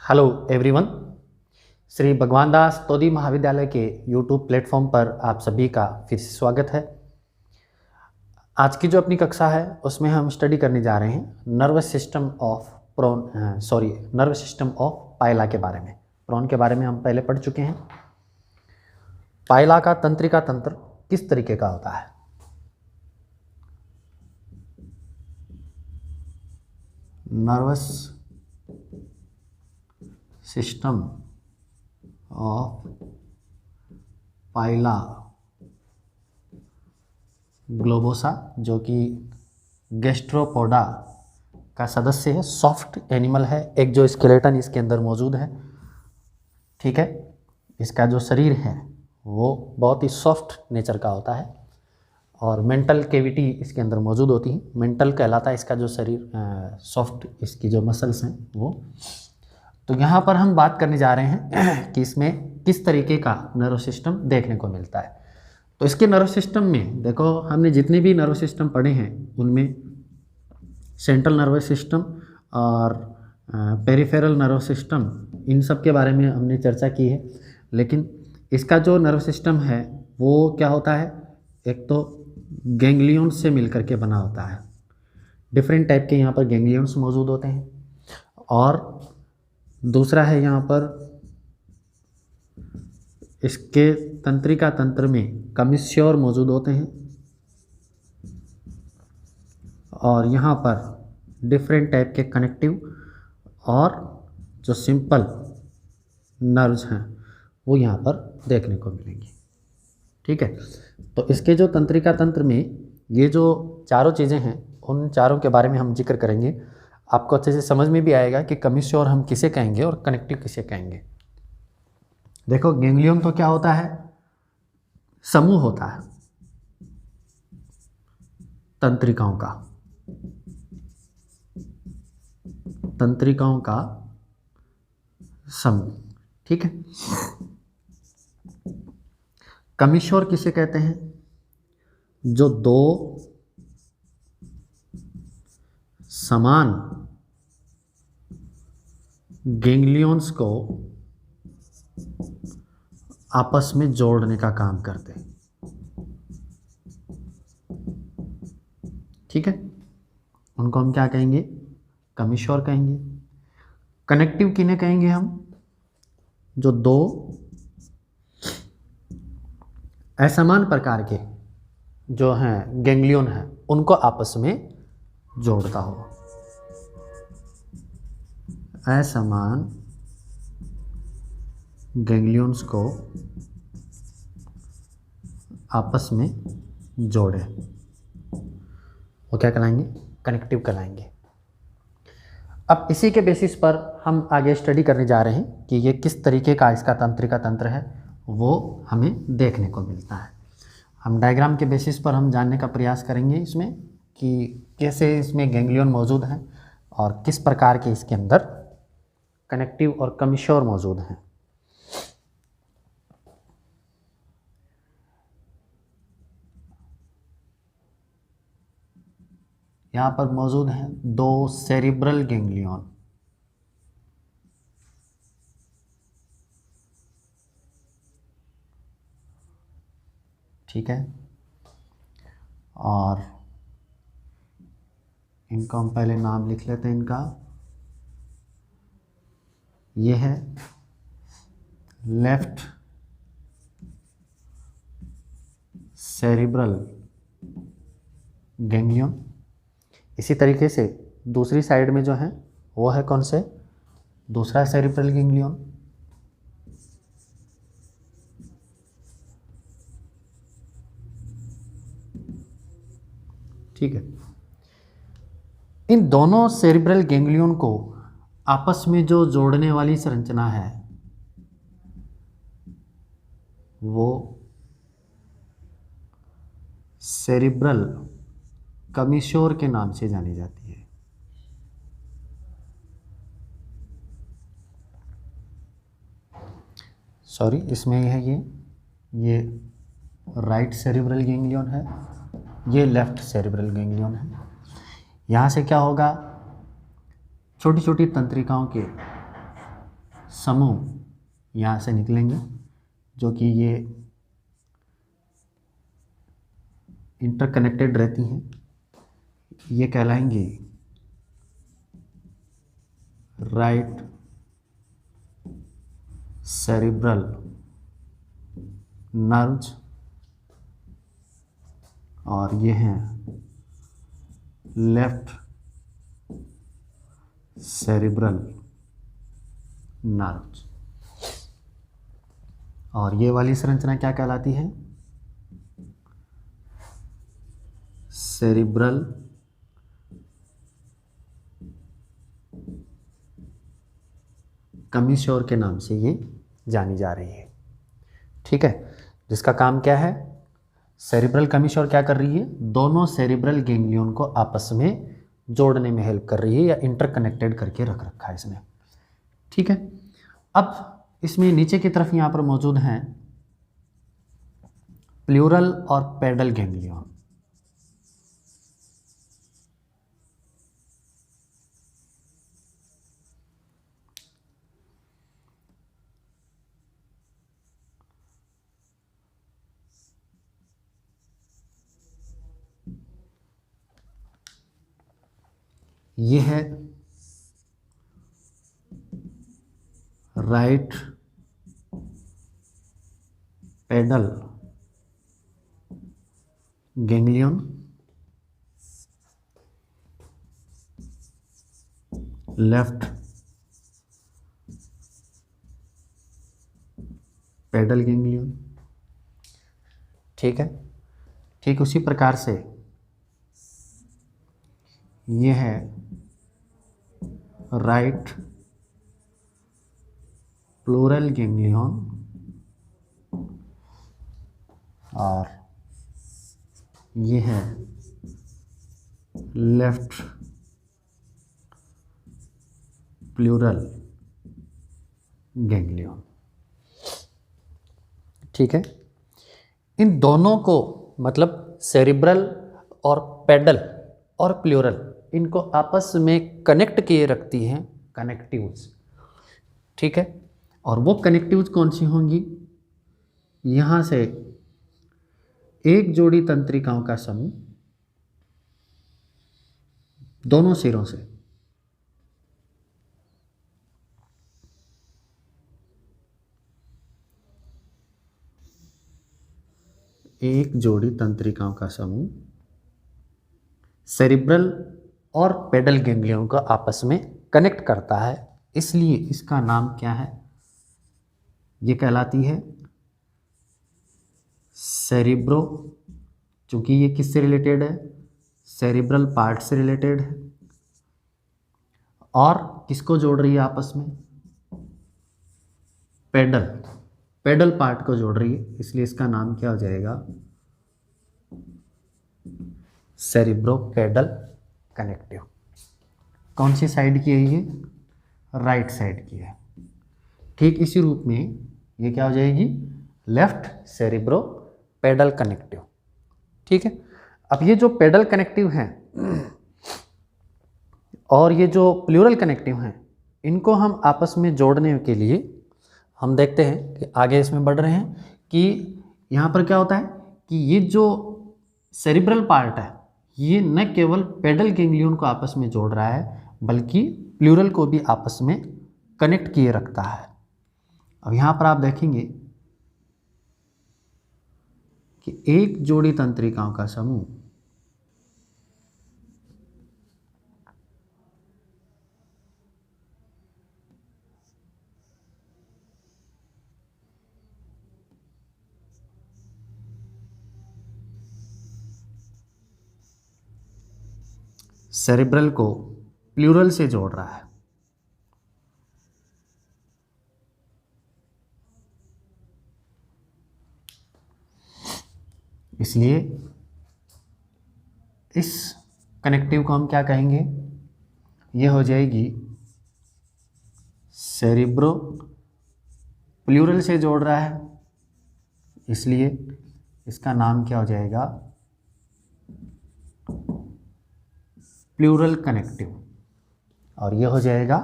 Hello everyone. Shri भगवान दास तोदी महाविद्यालय के यूट्यूब प्लेटफॉर्म पर आप सभी का फिर से स्वागत है। आज की जो अपनी कक्षा है उसमें हम स्टडी करने जा रहे हैं नर्वस सिस्टम ऑफ पाइला के बारे में। प्रोन के बारे में हम पहले पढ़ चुके हैं। पाइला का तंत्रिका तंत्र किस तरीके का होता है? Nervous system of Pila globosa, जो कि गैस्ट्रोपोडा का सदस्य है, सॉफ्ट एनिमल है। एक जो स्केलेटन इसके अंदर मौजूद है, ठीक है। इसका जो शरीर है वो बहुत ही सॉफ्ट नेचर का होता है और मेंटल कैविटी इसके अंदर मौजूद होती है। मेंटल कहलाता है इसका जो शरीर, सॉफ्ट इसकी जो मसल्स हैं वो। तो यहाँ पर हम बात करने जा रहे हैं कि इसमें किस तरीके का नर्व सिस्टम देखने को मिलता है। तो इसके नर्व सिस्टम में देखो, हमने जितने भी नर्व सिस्टम पढ़े हैं उनमें सेंट्रल नर्वस सिस्टम और पेरिफेरल नर्व सिस्टम, इन सब के बारे में हमने चर्चा की है। लेकिन इसका जो नर्व सिस्टम है वो क्या होता है, एक तो गैंग्लियन से मिलकर के बना होता है। डिफरेंट टाइप के यहाँ पर गैंग्लियंस मौजूद होते हैं। और दूसरा है यहाँ पर इसके तंत्रिका तंत्र में कमिश्योर मौजूद होते हैं। और यहाँ पर डिफरेंट टाइप के कनेक्टिव और जो सिंपल नर्व्स हैं वो यहाँ पर देखने को मिलेंगी, ठीक है। तो इसके जो तंत्रिका तंत्र में ये जो चारों चीज़ें हैं उन चारों के बारे में हम जिक्र करेंगे। आपको अच्छे से समझ में भी आएगा कि कमिश्योर हम किसे कहेंगे और कनेक्टिव किसे कहेंगे। देखो, गैंग्लियन तो क्या होता है, समूह होता है तंत्रिकाओं का समूह, ठीक है। कमिश्योर किसे कहते हैं, जो दो समान गैंग्लियंस को आपस में जोड़ने का काम करते हैं, ठीक है। उनको हम क्या कहेंगे, कमिश्योर कहेंगे। कनेक्टिव किन्हें कहेंगे हम, जो दो असमान प्रकार के जो हैं गैंग्लियन हैं उनको आपस में जोड़ता हो। असमान गैंग्लियंस को आपस में जोड़े, वो क्या कहलाएंगे, कनेक्टिव कहलाएंगे। अब इसी के बेसिस पर हम आगे स्टडी करने जा रहे हैं कि ये किस तरीके का इसका तंत्रिका तंत्र है, वो हमें देखने को मिलता है। हम डायग्राम के बेसिस पर हम जानने का प्रयास करेंगे इसमें कि कैसे इसमें गैंग्लियन मौजूद हैं और किस प्रकार के इसके अंदर कनेक्टिव और कमिश्योर मौजूद हैं। यहाँ पर मौजूद हैं दो सेरिब्रल गैंग्लियन, ठीक है। और इनका हम पहले नाम लिख लेते हैं। इनका ये है लेफ्ट सेरिब्रल गैंग्लियन। इसी तरीके से दूसरी साइड में जो है वो है कौन से, दूसरा सेरिब्रल गैंग्लियन, ठीक है। इन दोनों सेरिब्रल गैंग्लियन को आपस में जो जोड़ने वाली संरचना है वो सेरिब्रल कमिश्योर के नाम से जानी जाती है। सॉरी, इसमें है ये राइट सेरिब्रल गैंग्लियन है, ये लेफ्ट सेरिब्रल गैंग्लियन है। यहाँ से क्या होगा, छोटी छोटी तंत्रिकाओं के समूह यहाँ से निकलेंगे, जो कि ये इंटरकनेक्टेड रहती हैं, ये कहलाएंगे राइट सेरिब्रल नर्व्स, और ये हैं लेफ्ट सेरिब्रल नर्व्स। और ये वाली संरचना क्या कहलाती है? सेरिब्रल कमीश्योर के नाम से ये जानी जा रही है। ठीक है, जिसका काम क्या है? सेरिब्रल कमीश्योर क्या कर रही है? दोनों सेरिब्रल गैंग्लियन को आपस में जोड़ने में हेल्प कर रही है, या इंटरकनेक्टेड करके रख रखा है इसने। ठीक है, अब इसमें नीचे की तरफ यहाँ पर मौजूद हैं प्लूरल और पेडल गैंग्लियन। ये है right pedal ganglion, left pedal ganglion. ठीक है, ठीक उसी प्रकार से ये है राइट प्लूरल गैंग्लियन, और ये है लेफ्ट प्लूरल गैंग्लियन। ठीक है, इन दोनों को मतलब सेरिब्रल और पेडल और प्लूरल, इनको आपस में कनेक्ट किए रखती हैं कनेक्टिव्स। ठीक है, और वो कनेक्टिव्स कौन सी होंगी? यहाँ से एक जोड़ी तंत्रिकाओं का समूह दोनों सिरों से एक जोड़ी तंत्रिकाओं का समूह सेरिब्रल और पेडल गैंग्लियन को आपस में कनेक्ट करता है, इसलिए इसका नाम क्या है? ये कहलाती है सेरिब्रो। चूंकि ये किससे रिलेटेड है? सेरिब्रल पार्ट से रिलेटेड है, और किसको जोड़ रही है आपस में? पेडल पार्ट को जोड़ रही है, इसलिए इसका नाम क्या हो जाएगा? Cerebro pedal connective. कौन सी साइड की है ये? राइट साइड की है। ठीक इसी रूप में ये क्या हो जाएगी? Left cerebro pedal connective. ठीक है, अब ये जो पेडल कनेक्टिव हैं और ये जो प्लूरल कनेक्टिव हैं, इनको हम आपस में जोड़ने के लिए हम देखते हैं कि आगे इसमें बढ़ रहे हैं कि यहाँ पर क्या होता है कि ये जो सेरिब्रल पार्ट है, ये न केवल पेडल गैंग्लियन को आपस में जोड़ रहा है, बल्कि प्लूरल को भी आपस में कनेक्ट किए रखता है। अब यहाँ पर आप देखेंगे कि एक जोड़ी तंत्रिकाओं का समूह सेरिब्रल को प्लूरल से जोड़ रहा है। इसलिए इस कनेक्टिव को हम क्या कहेंगे? ये हो जाएगी सेरिब्रो प्लूरल से जोड़ रहा है, इसलिए इसका नाम क्या हो जाएगा? प्लूरल कनेक्टिव, और ये हो जाएगा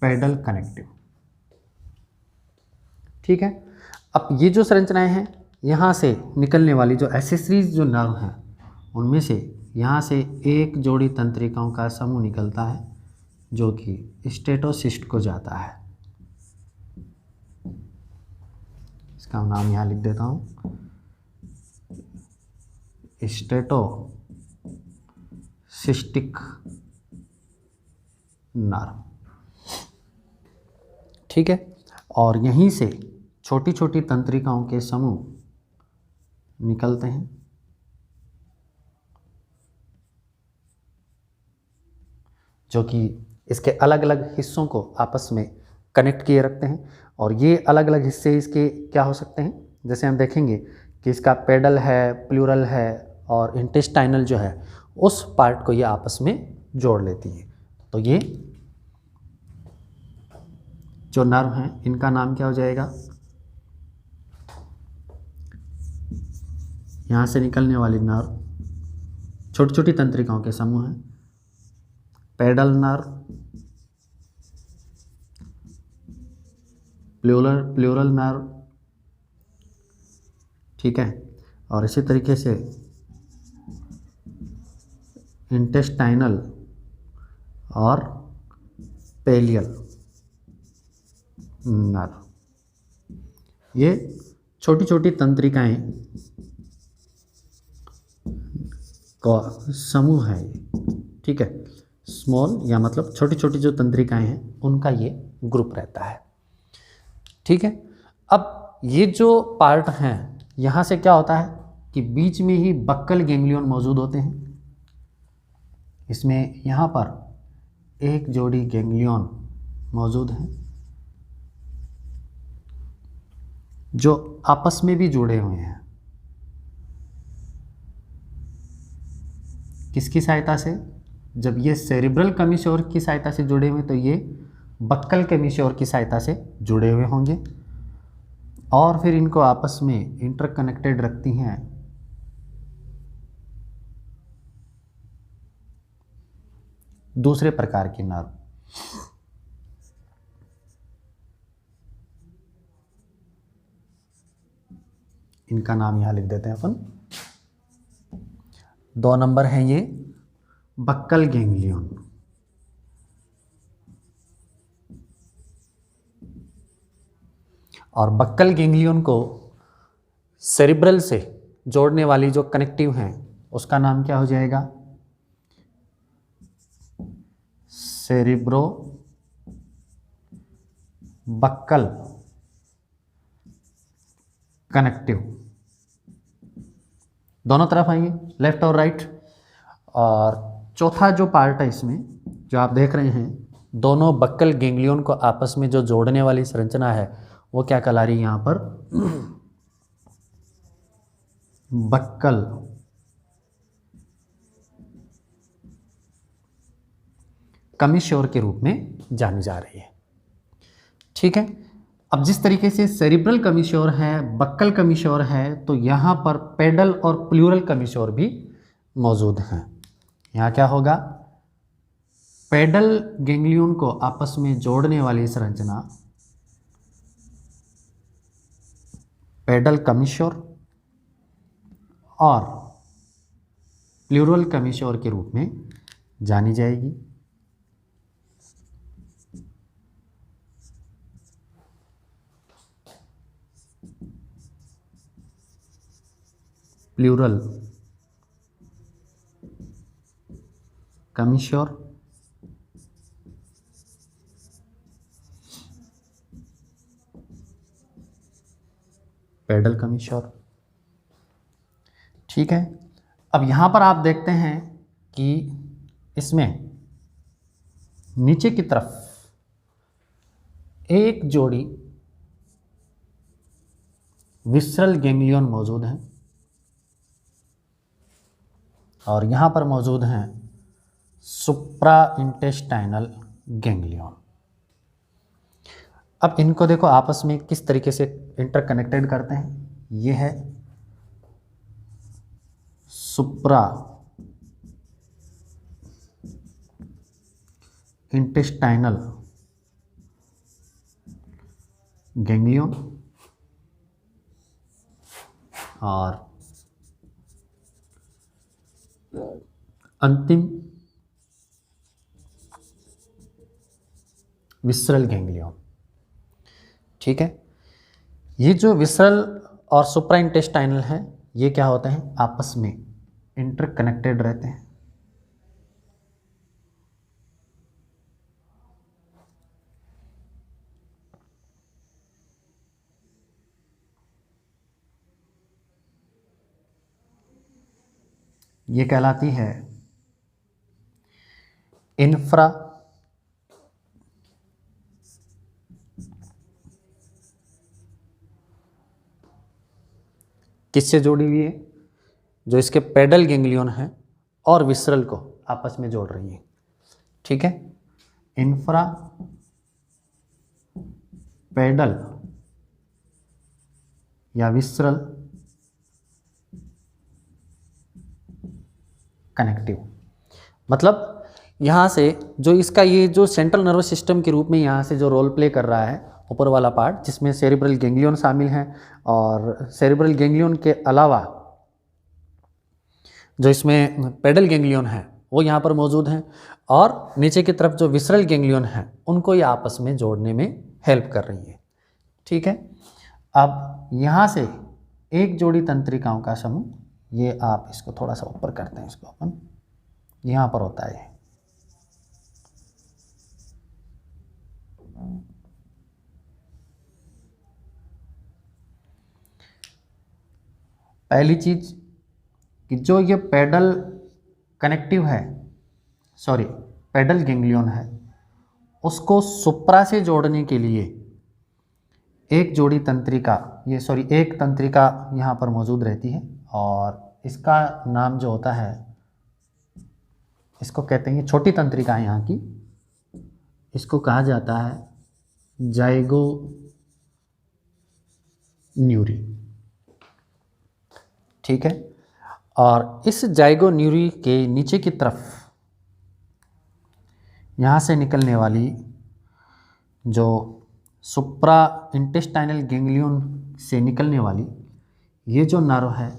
पेडल कनेक्टिव। ठीक है। अब ये जो संरचनाएं हैं, यहाँ से निकलने वाली जो एक्सेसरीज जो नर्व हैं, उनमें से यहाँ से एक जोड़ी तंत्रिकाओं का समूह निकलता है जो कि स्टेटोसिस्ट को जाता है। इसका नाम यहाँ लिख देता हूँ, स्टेटोसिस्टिक नर्व, ठीक है। और यहीं से छोटी छोटी तंत्रिकाओं के समूह निकलते हैं जो कि इसके अलग अलग हिस्सों को आपस में कनेक्ट किए रखते हैं। और ये अलग अलग हिस्से इसके क्या हो सकते हैं, जैसे हम देखेंगे कि इसका पेडल है, प्लूरल है और इंटेस्टाइनल जो है, उस पार्ट को ये आपस में जोड़ लेती है। तो ये जो नर्व हैं, इनका नाम क्या हो जाएगा, यहाँ से निकलने वाली नर्व छोटी छोटी तंत्रिकाओं के समूह हैं। पेडल नर्व, प्लूरल नर्व, ठीक है। और इसी तरीके से इंटेस्टाइनल और पेलियल नर्व, ये छोटी छोटी तंत्रिकाएं का समूह है, ठीक है। स्मॉल या मतलब छोटी छोटी जो तंत्रिकाएं हैं उनका ये ग्रुप रहता है, ठीक है। अब ये जो पार्ट हैं, यहाँ से क्या होता है कि बीच में ही बक्कल गैंग्लियन मौजूद होते हैं। इसमें यहाँ पर एक जोड़ी गैंग्लियन मौजूद हैं जो आपस में भी जुड़े हुए हैं। किसकी सहायता से, जब ये सेरिब्रल कमिश्योर की सहायता से जुड़े हुए तो ये बक्कल कमिश्योर की सहायता से जुड़े हुए होंगे और फिर इनको आपस में इंटरकनेक्टेड रखती हैं दूसरे प्रकार की नर्व। इनका नाम यहाँ लिख देते हैं अपन। 2 नंबर है ये बक्कल गैंग्लियन, और बक्कल गैंग्लियन को सेरिब्रल से जोड़ने वाली जो कनेक्टिव हैं उसका नाम क्या हो जाएगा, सेरिब्रो बक्कल कनेक्टिव। दोनों तरफ आएंगे, लेफ्ट और राइट। और चौथा जो पार्ट है इसमें जो आप देख रहे हैं, दोनों बक्कल गैंग्लियन को आपस में जो जोड़ने वाली संरचना है वो क्या कहला रही है यहाँ पर, बक्कल कमिश्योर के रूप में जानी जा रही है, ठीक है। अब जिस तरीके से सेरिब्रल कमिश्योर है, बक्कल कमिश्योर है, तो यहाँ पर पेडल और प्लूरल कमिश्योर भी मौजूद हैं। यहाँ क्या होगा, पेडल गैंग्लियन को आपस में जोड़ने वाली संरचना पेडल कमिश्योर और प्लूरल कमिश्योर के रूप में जानी जाएगी। प्लूरल कमिश्योर, पेडल कमिश्योर, ठीक है। अब यहाँ पर आप देखते हैं कि इसमें नीचे की तरफ एक जोड़ी विसरल गैंग्लियन मौजूद हैं और यहाँ पर मौजूद हैं सुप्रा इंटेस्टाइनल गैंग्लियन। अब इनको देखो आपस में किस तरीके से इंटरकनेक्टेड करते हैं। ये है सुप्रा इंटेस्टाइनल गैंग्लियन और अंतिम विसरल गैंग्लियन। ठीक है, ये जो विसरल और सुप्राइंटेस्टाइनल है, ये क्या होते हैं, आपस में इंटरकनेक्टेड रहते हैं। ये कहलाती है इंफ्रा किससे जोड़ी हुई है, जो इसके पेडल गैंग्लियन है और विसरल को आपस में जोड़ रही है। ठीक है, इंफ्रा पेडल या विसरल कनेक्टिव। मतलब यहाँ से जो इसका ये जो सेंट्रल नर्वस सिस्टम के रूप में यहाँ से जो रोल प्ले कर रहा है ऊपर वाला पार्ट, जिसमें सेरिब्रल गैंग्लियन शामिल है, और सेरिब्रल गैंग्लियन के अलावा जो इसमें पेडल गैंग्लियन है वो यहाँ पर मौजूद हैं, और नीचे की तरफ जो विसरल गैंग्लियन है उनको ये आपस में जोड़ने में हेल्प कर रही है। ठीक है, अब यहाँ से एक जोड़ी तंत्रिकाओं का समूह, ये आप इसको थोड़ा सा ऊपर करते हैं, इसको अपन यहाँ पर होता है। पहली चीज कि जो ये पेडल कनेक्टिव है, सॉरी पेडल गैंग्लियन है, उसको सुप्रा से जोड़ने के लिए एक जोड़ी तंत्रिका, ये सॉरी एक तंत्रिका यहाँ पर मौजूद रहती है, और इसका नाम जो होता है, इसको कहते हैं, छोटी तंत्रिका है यहाँ की, इसको कहा जाता है जाइगो न्यूरी। ठीक है, और इस जाइगो न्यूरी के नीचे की तरफ यहाँ से निकलने वाली जो सुप्रा इंटेस्टाइनल गैंग्लियन से निकलने वाली ये जो नर्व है,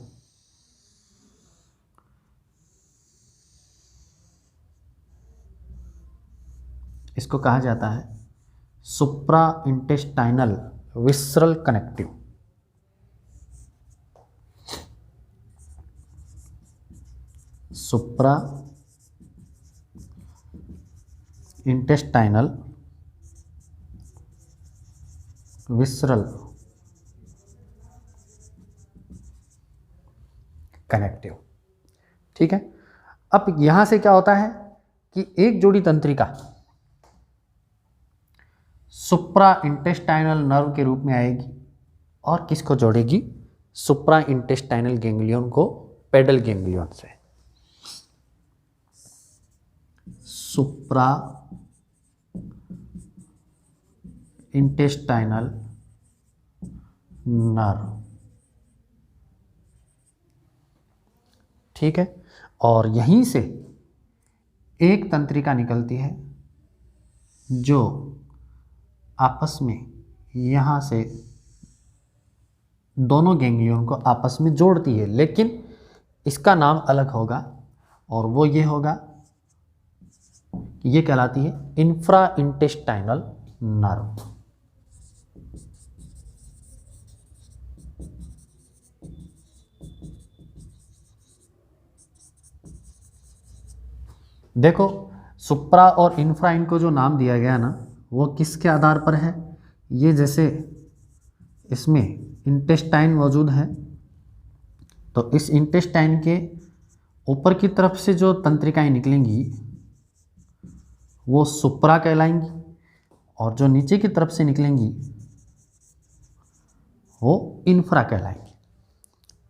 इसको कहा जाता है सुप्रा इंटेस्टाइनल विसरल कनेक्टिव। सुप्रा इंटेस्टाइनल विसरल कनेक्टिव। ठीक है, अब यहां से क्या होता है कि एक जोड़ी तंत्रिका सुप्रा इंटेस्टाइनल नर्व के रूप में आएगी और किसको जोड़ेगी, सुप्रा इंटेस्टाइनल गैंग्लियन को पेडल गैंग्लियन से। सुप्रा इंटेस्टाइनल नर्व। ठीक है, और यहीं से एक तंत्रिका निकलती है जो आपस में यहाँ से दोनों गैंग्लियन को आपस में जोड़ती है, लेकिन इसका नाम अलग होगा, और वो ये होगा, ये कहलाती है इंफ्रा इंटेस्टाइनल नर्व। देखो, सुप्रा और इंफ्रा, इनको जो नाम दिया गया ना, वो किसके आधार पर है, ये जैसे इसमें इंटेस्टाइन मौजूद है, तो इस इंटेस्टाइन के ऊपर की तरफ से जो तंत्रिकाएं निकलेंगी वो सुप्रा कहलाएंगी, और जो नीचे की तरफ से निकलेंगी वो इंफ्रा कहलाएंगी।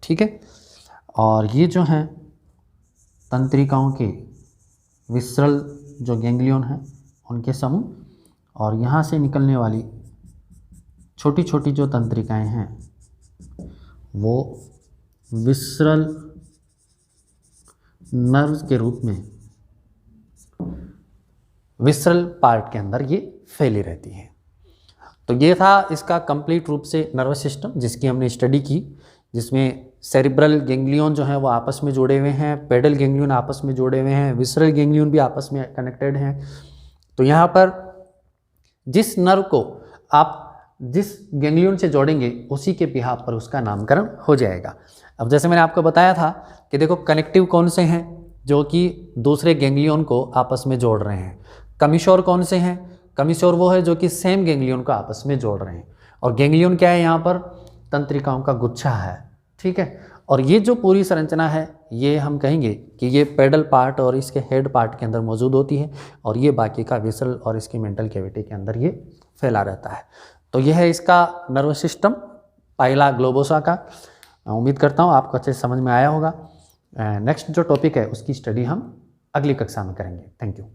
ठीक है, और ये जो हैं तंत्रिकाओं के विसरल जो गैंग्लियन हैं उनके समूह, और यहाँ से निकलने वाली छोटी छोटी जो तंत्रिकाएं हैं वो विसरल नर्व्स के रूप में विसरल पार्ट के अंदर ये फैली रहती है। तो ये था इसका कंप्लीट रूप से नर्वस सिस्टम जिसकी हमने स्टडी की। जिसमें सेरिब्रल गैंग्लियन जो है वो आपस में जुड़े हुए हैं, पेडल गैंग्लियन आपस में जुड़े हुए हैं, विसरल गैंग्लियन भी आपस में कनेक्टेड हैं। तो यहाँ पर जिस नर्व को आप जिस गैंग्लियन से जोड़ेंगे उसी के बिहाफ पर उसका नामकरण हो जाएगा। अब जैसे मैंने आपको बताया था कि देखो कनेक्टिव कौन से हैं जो कि दूसरे गैंग्लियन को आपस में जोड़ रहे हैं, कमिश्योर कौन से हैं, कमिश्योर वो है जो कि सेम गैंग्लियन को आपस में जोड़ रहे हैं, और गैंग्लियन क्या है यहाँ पर तंत्रिकाओं का गुच्छा है, ठीक है। और ये जो पूरी संरचना है ये हम कहेंगे कि ये पेडल पार्ट और इसके हेड पार्ट के अंदर मौजूद होती है, और ये बाकी का विसल और इसकी मेंटल कैविटी के अंदर ये फैला रहता है। तो यह है इसका नर्वस सिस्टम पाइला ग्लोबोसा का। उम्मीद करता हूँ आपको अच्छे से समझ में आया होगा। नेक्स्ट जो टॉपिक है उसकी स्टडी हम अगली कक्षा में करेंगे। Thank you.